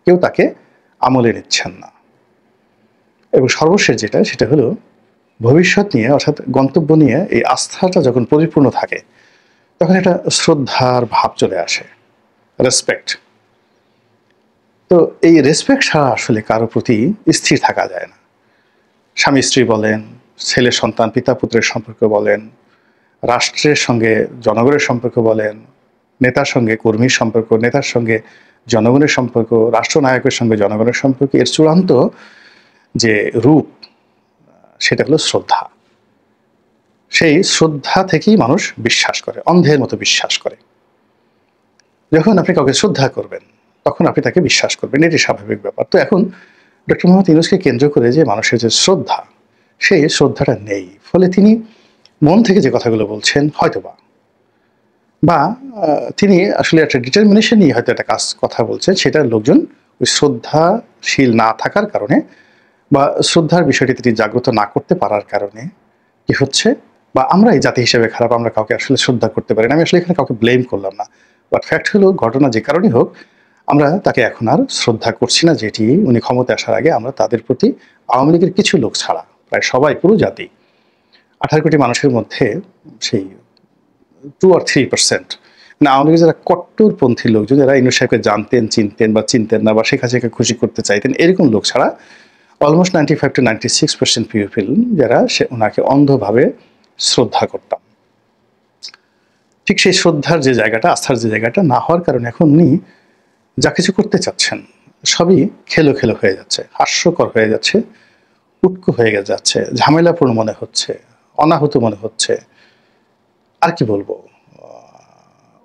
কেউ তাকে আমলে নিচ্ছেন না। এবং সর্বশেষ যেটা, সেটা হলো ভবিষ্যৎ নিয়ে অর্থাৎ গন্তব্য নিয়ে এই আস্থাটা যখন পরিপূর্ণ থাকে তখন একটা শ্রদ্ধার ভাব চলে আসে, রেসপেক্ট। তো এই রেসপেক্ট ছাড়া আসলে কারো প্রতি স্থির থাকা যায় না। স্বামী স্ত্রী বলেন, ছেলে সন্তান পিতা পুত্রের সম্পর্ক বলেন, রাষ্ট্রের সঙ্গে জনগণের সম্পর্ক বলেন, নেতার সঙ্গে কর্মীর সম্পর্ক, নেতার সঙ্গে জনগণের সম্পর্ক, রাষ্ট্রনায়কের সঙ্গে জনগণের সম্পর্ক, এর চূড়ান্ত যে রূপ সেটা হলো শ্রদ্ধা। সেই শ্রদ্ধা থেকেই মানুষ বিশ্বাস করে, অন্ধের মতো বিশ্বাস করে। যখন আপনি কাউকে শ্রদ্ধা করবেন তখন আপনি তাকে বিশ্বাস করবেন, এটি স্বাভাবিক ব্যাপার। তো এখন ডক্টর মোহাম্মদ ইউনূসকে কেন্দ্র করে যে মানুষের যে শ্রদ্ধা, সেই শ্রদ্ধাটা নেই, ফলে তিনি মন থেকে যে কথাগুলো বলছেন হয়তোবা, বা তিনি আসলে একটা ডিটারমিনেশন নিয়ে হয়তো একটা কথা বলছেন, সেটা লোকজন ওই শ্রদ্ধাশীল না থাকার কারণে বা শ্রদ্ধার বিষয়টি তিনি জাগ্রত না করতে পারার কারণে কি হচ্ছে, বা আমরা এই জাতি হিসেবে খারাপ, আমরা কাউকে আসলে শ্রদ্ধা করতে পারি না। আমি আসলে এখানে কাউকে ব্লেম করলাম না, বাট ফ্যাক্ট হলো ঘটনা যে কারণেই হোক আমরা তাকে এখন আর শ্রদ্ধা করছি না, যেটি উনি ক্ষমতায় আসার আগে আমরা তাদের প্রতি, আওয়ামী লীগের কিছু লোক ছাড়া প্রায় সবাই, পুরো জাতি 18 কোটি মানুষের মধ্যে সেই 2 or 3%, মানে আওয়ামী লীগের যারা কট্টরপন্থী লোকজন, যারা ইউনূস সাহেবকে জানতেন, চিনতেন বা চিনতেন না, বা শেখ হাসিনাকে খুশি করতে চাইতেন, এরকম লোক ছাড়া অলমোস্ট 95 to 96% পিপল যারা ওনাকে অন্ধভাবে শ্রদ্ধা করতাম। ঠিক সেই শ্রদ্ধার যে জায়গাটা, আস্থার যে জায়গাটা না হওয়ার কারণে এখন উনি যা কিছু করতে চাচ্ছেন সবই খেলো খেলো হয়ে যাচ্ছে, হাস্যকর হয়ে যাচ্ছে, উটকো হয়ে যাচ্ছে, ঝামেলাপূর্ণ মনে হচ্ছে, অনাহুত মনে হচ্ছে, আর কি বলবো,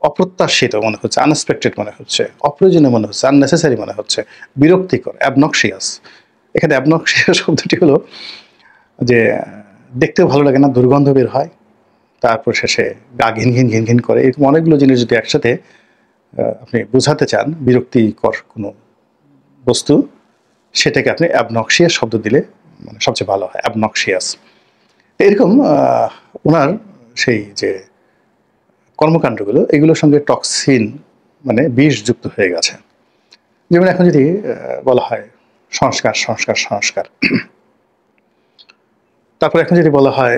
অপ্রত্যাশিত মনে হচ্ছে, আনএক্সপেক্টেড মনে হচ্ছে, অপ্রয়োজনীয় মনে হচ্ছে, আননেসেসারি মনে হচ্ছে, বিরক্তিকর, অ্যাবনক্সিয়াস। এখানে অ্যাবনক্সিয়াস শব্দটি হলো যে দেখতেও ভালো লাগে না, দুর্গন্ধ বের হয়, তারপর শেষে গা ঘিন ঘিন ঘিন ঘিন করে, এরকম অনেকগুলো জিনিস যদি একসাথে আপনি বোঝাতে চান বিরক্তিকর কোনো বস্তু, সেটাকে আপনি অ্যাবনক্সিয়াস শব্দ দিলে মানে সবচেয়ে ভালো হয়, অ্যাবনক্সিয়াস। এরকম ওনার সেই যে কর্মকাণ্ডগুলো, এগুলোর সঙ্গে টক্সিন মানে বিষ যুক্ত হয়ে গেছে। যেমন এখন যদি বলা হয় সংস্কার সংস্কার সংস্কার, তারপর এখন যদি বলা হয়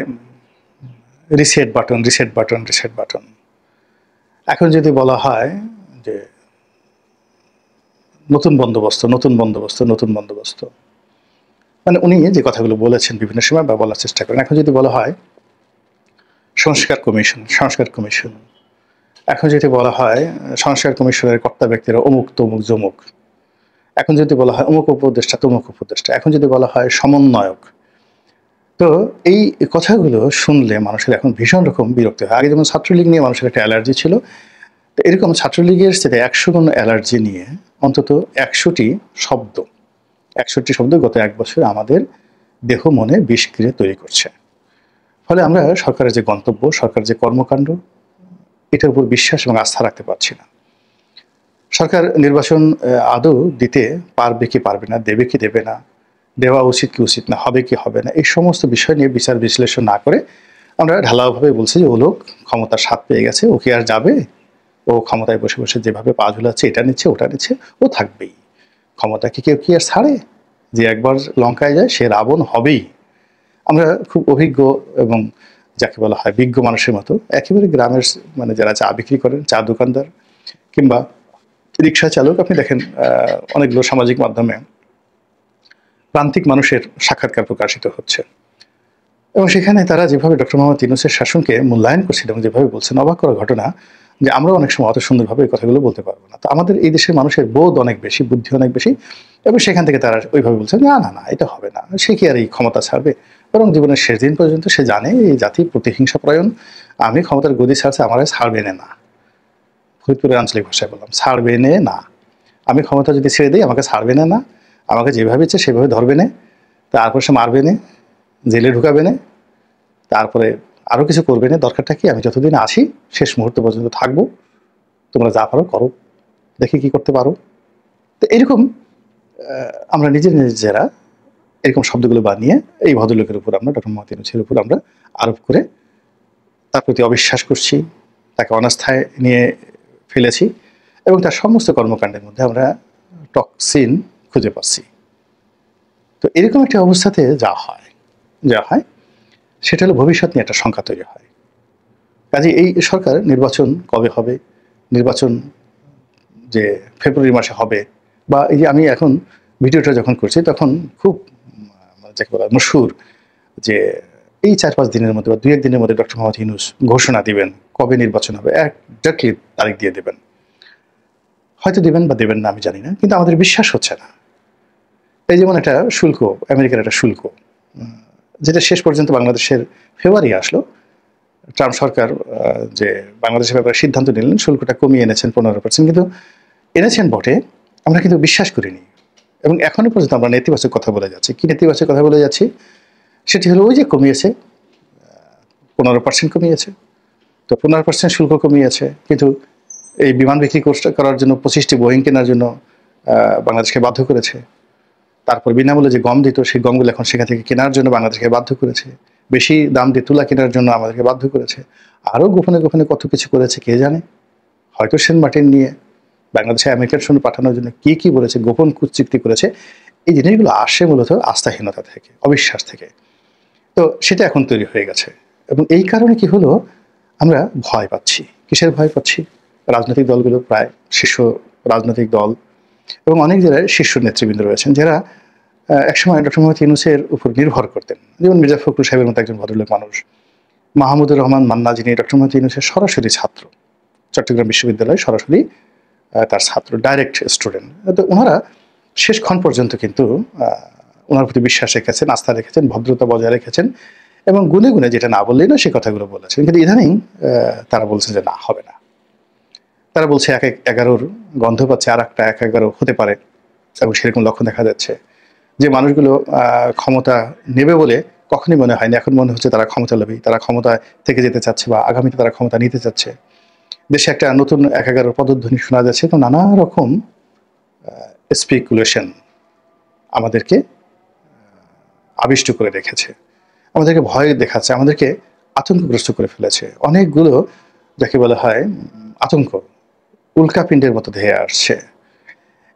reset button reset button reset button, এখন যদি বলা হয় যে নতুন বন্দোবস্ত নতুন বন্দোবস্ত নতুন বন্দোবস্ত, মানে উনি যে কথাগুলো বলেছেন বিভিন্ন সময় বা বলার চেষ্টা করেন, এখন যদি বলা হয় সংস্কার কমিশন সংস্কার কমিশন, এখন যদি বলা হয় সংস্কার কমিশনের কর্তা ব্যক্তিরা অমুক তমুক জমুক, এখন যদি বলা হয় অমুক উপদেষ্টা তমুক উপদেষ্টা, এখন যদি বলা হয় সমন্বয়ক, তো এই কথাগুলো শুনলে মানুষের এখন ভীষণ রকম বিরক্তি হয়। আগে যেমন ছাত্রলীগ নিয়ে মানুষের একটা অ্যালার্জি ছিল, তো এরকম ছাত্রলীগের সাথে 100 গুণ অ্যালার্জি নিয়ে অন্তত 100টি শব্দ গত 1 বছর আমাদের দেহ মনে বিষক্রিয়া তৈরি করছে। ফলে আমরা সরকারের যে গন্তব্য, সরকারের যে কর্মকাণ্ড, এটার উপর বিশ্বাস এবং আস্থা রাখতে পারছি না। সরকার নির্বাচন আদৌ দিতে পারবে কি পারবে না, দেবে কি দেবে না, দেওয়া উচিত কি উচিত না, হবে কি হবে না, এই সমস্ত বিষয় নিয়ে বিচার বিশ্লেষণ না করে আমরা ঢালাওভাবে বলছি যে ও লোক ক্ষমতার স্বাদ পেয়ে গেছে, ও কি আর যাবে, ও ক্ষমতায় বসে বসে যেভাবে পা ঝুলাচ্ছে, এটা নিচ্ছে ওটা নিচ্ছে, ও থাকবেই। ক্ষমতাকে কেউ কি আর ছাড়ে? যে একবার লঙ্কায় যায় সে রাবণ হবেই। আমরা খুব অভিজ্ঞ এবং যাকে বলা হয় বিজ্ঞ মানুষের মতো একেবারে গ্রামের মানে যারা চা বিক্রি করেন, চা দোকানদার কিংবা রিক্সা চালক, আপনি দেখেন অনেকগুলো সামাজিক মাধ্যমে প্রান্তিক মানুষের সাক্ষাৎকার প্রকাশিত হচ্ছে, এবং সেখানে তারা যেভাবে ডক্টর মোহাম্মদ ইউনূসের শাসনকে মূল্যায়ন করছেন এবং যেভাবে বলছেন, অবাক করার ঘটনা যে আমরাও অনেক সময় অত সুন্দরভাবে এই কথাগুলো বলতে পারবো না। তো আমাদের এই দেশের মানুষের বোধ অনেক বেশি, বুদ্ধি অনেক বেশি, এবং সেখান থেকে তারা ওইভাবে বলছেন না না না এটা হবে না, সে কি আর এই ক্ষমতা ছাড়বে, বরং জীবনের শেষ দিন পর্যন্ত সে জানে এই জাতি প্রতিহিংসা পরায়ণ, আমি ক্ষমতার গদি ছাড়ছে আমার ছাড়বে না। ফরিদপুরের আঞ্চলিক ভাষায় বললাম, ছাড়বে না, আমি ক্ষমতা যদি ছেড়ে দিই আমাকে ছাড়বে না, আমাকে যেভাবে ইচ্ছে সেভাবে ধরবে না, তারপর সে মারবে না, জেলে ঢুকাবে না, তারপরে আরও কিছু করবে না, দরকারটা কি, আমি যতদিন আছি শেষ মুহূর্ত পর্যন্ত থাকবো, তোমরা যা পারো করো, দেখি কি করতে পারো। তো এরকম আমরা নিজেরা এরকম শব্দগুলো বানিয়ে এই ভদ্রলোকের উপর আমরা, ডক্টর মোহাম্মদ ইউনূসের উপর আমরা আরোপ করে তার প্রতি অবিশ্বাস করছি, তাকে অনাস্থায় নিয়ে ফেলেছি, এবং তার সমস্ত কর্মকাণ্ডের মধ্যে আমরা টক্সিন খুঁজে পাচ্ছি। তো এরকম একটা অবস্থাতে যা হয় সেটা হলো ভবিষ্যৎ নিয়ে একটা শঙ্কা তৈরি হয়। কাজে এই সরকার নির্বাচন কবে হবে, নির্বাচন যে ফেব্রুয়ারি মাসে হবে, বা এই যে আমি এখন ভিডিওটা যখন করছি তখন খুব যাকে বলা মশহুর যে এই 4-5 দিনের মধ্যে বা 2-1 দিনের মধ্যে ডক্টর মোহাম্মদ ইউনূস ঘোষণা দিবেন কবে নির্বাচন হবে, এক্স্যাক্টলি তারিখ দিয়ে দেবেন। হয়তো দেবেন বা দেবেন না আমি জানি না, কিন্তু আমাদের বিশ্বাস হচ্ছে না। এই যেমন একটা শুল্ক, আমেরিকার একটা শুল্ক যেটা শেষ পর্যন্ত বাংলাদেশের ফেব্রুয়ারি আসলো, ট্রাম্প সরকার যে বাংলাদেশের ব্যাপারে সিদ্ধান্ত নিলেন, শুল্কটা কমিয়ে এনেছেন 15%, কিন্তু এনেছেন বটে, আমরা কিন্তু বিশ্বাস করিনি। এবং এখনো পর্যন্ত আমরা নেতিবাচক কথা বলে যাচ্ছি। কি নেতিবাচক কথা বলে যাচ্ছি? সেটি হলো ওই যে কমিয়েছে, 15% কমিয়েছে, তো 15% শুল্ক কমিয়েছে, কিন্তু এই বিমান বিক্রি করার জন্য 25টি বোয়িং কেনার জন্য বাংলাদেশকে বাধ্য করেছে। তারপর বিনামূল্যে যে গম দিত, সেই গমগুলো এখন সেখান থেকে কেনার জন্য বাংলাদেশকে বাধ্য করেছে। বেশি দাম দিয়ে তুলা কেনার জন্য আমাদেরকে বাধ্য করেছে। আরও গোপনে গোপনে কত কিছু করেছে কে জানে। হয়তো সেন্ট মার্টিন নিয়ে বাংলাদেশে আমেরিকার সঙ্গে পাঠানোর জন্য কি বলেছে, গোপন চুক্তি করেছে। এই জিনিসগুলো আসে মূলত আস্থাহীনতা থেকে, অবিশ্বাস থেকে। তো সেটা এখন তৈরি হয়ে গেছে, এবং এই কারণে কি হলো, আমরা ভয় পাচ্ছি। কিসের ভয় পাচ্ছি? রাজনৈতিক দলগুলো, প্রায় শীর্ষ রাজনৈতিক দল এবং অনেক জায়গায় শীর্ষ নেতৃবৃন্দ রয়েছেন যারা একসময় ডক্টর মোহাম্মদ ইউনূসের উপর নির্ভর করতেন, যেমন মির্জা ফখরুল সাহেবের মতো একজন ভদ্রলোক মানুষ, মাহমুদুর রহমান মান্না, যিনি ডক্টর মোহাম্মদ ইউনূসের সরাসরি ছাত্র, চট্টগ্রাম বিশ্ববিদ্যালয়ে সরাসরি তার ছাত্র, ডাইরেক্ট স্টুডেন্ট। তো ওনারা শেষক্ষণ পর্যন্ত কিন্তু ওনার প্রতি বিশ্বাস রেখেছেন, আস্থা রেখেছেন, ভদ্রতা বজায় রেখেছেন, এবং গুনে গুনে যেটা না বললেই না সে কথাগুলো বলেছেন। কিন্তু ইদানিং তারা বলছেন যে না, হবে না। তারা বলছে 1-11 গন্ধ পাচ্ছে, আর একটা 1-11 হতে পারে, এবং সেরকম লক্ষণ দেখা যাচ্ছে। যে মানুষগুলো ক্ষমতা নেবে বলে কখনই মনে হয়নি, এখন মনে হচ্ছে তারা ক্ষমতালোভী, তারা ক্ষমতায় থেকে যেতে চাচ্ছে, বা আগামীতে তারা ক্ষমতা নিতে চাচ্ছে। দেশে একটা নতুন 1-11 পদধ্বনি শোনা যাচ্ছে। তো নানা রকম স্পেকুলেশন আমাদেরকে আবিষ্ট করে রেখেছে, আমাদেরকে ভয় দেখাচ্ছে, আমাদেরকে আতঙ্কগ্রস্ত করে ফেলেছে। অনেকগুলো যাকে বলা হয় আতঙ্ক উল্কাপিণ্ডের মতো ধেয়ে আসছে,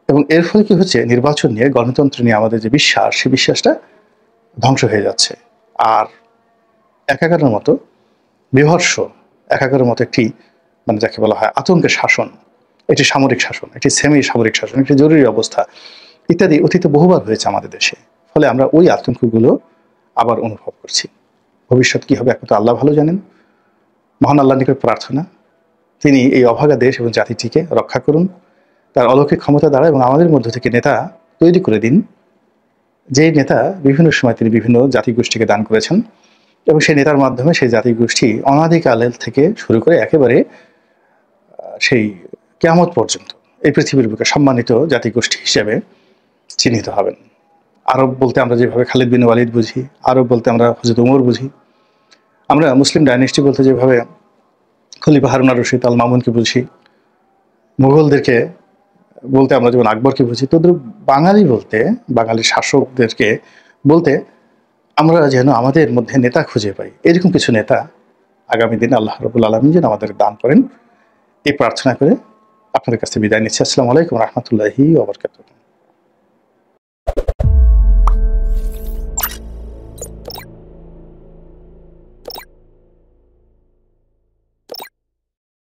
এবং এর ফলে কি হচ্ছে, নির্বাচন নিয়ে, গণতন্ত্র নিয়ে আমাদের যে বিশ্বাস, সেই বিশ্বাসটা ধ্বংস হয়ে যাচ্ছে। আর 1-11 মতো বিভৎস, 1-11 মতো একটি মানে যাকে বলা হয় আতঙ্কের শাসন, এটি সামরিক শাসন, এটি সেমি সামরিক শাসন, একটি জরুরি অবস্থা ইত্যাদি অতীতে বহুবার হয়েছে আমাদের দেশে। ফলে আমরা ওই আতঙ্কগুলো আবার অনুভব করছি। ভবিষ্যৎ কি হবে একমাত্র আল্লাহ ভালো জানেন। মহান আল্লাহর নিকট প্রার্থনা, তিনি এই অভাগা দেশ এবং জাতিটিকে রক্ষা করুন, তার অলৌকিক ক্ষমতা দ্বারা, এবং আমাদের মধ্য থেকে নেতা তৈরি করে দিন, যে নেতা বিভিন্ন সময় তিনি বিভিন্ন জাতিগোষ্ঠীকে দান করেছেন, এবং সেই নেতার মাধ্যমে সেই জাতিগোষ্ঠী অনাদিকালের থেকে শুরু করে একেবারে সেই কিয়ামত পর্যন্ত এই পৃথিবীর বুকে সম্মানিত জাতিগোষ্ঠী হিসেবে চিহ্নিত হবেন। আরব বলতে আমরা যেভাবে খালিদ বিন ওয়ালিদ বুঝি, আরব বলতে আমরা হযরত ওমর বুঝি, আমরা মুসলিম ডাইনেস্টি বলতে যেভাবে খলিফা হারুন আর রশিদ আল মামুনকে বুঝি, মুঘলদেরকে বলতে আমরা যেমন আকবরকে বুঝি, তদ্রুপ বাঙালি বলতে, বাঙালি শাসকদেরকে বলতে আমরা যেন আমাদের মধ্যে নেতা খুঁজে পাই। এরকম কিছু নেতা আগামী দিনে আল্লাহ রাব্বুল আলামিন যেন আমাদের দান করেন, এই প্রার্থনা করে আপনাদের কাছে বিদায় নিচ্ছি। আসসালামু আলাইকুম ওয়া রাহমাতুল্লাহি ওয়া বারাকাতুহু।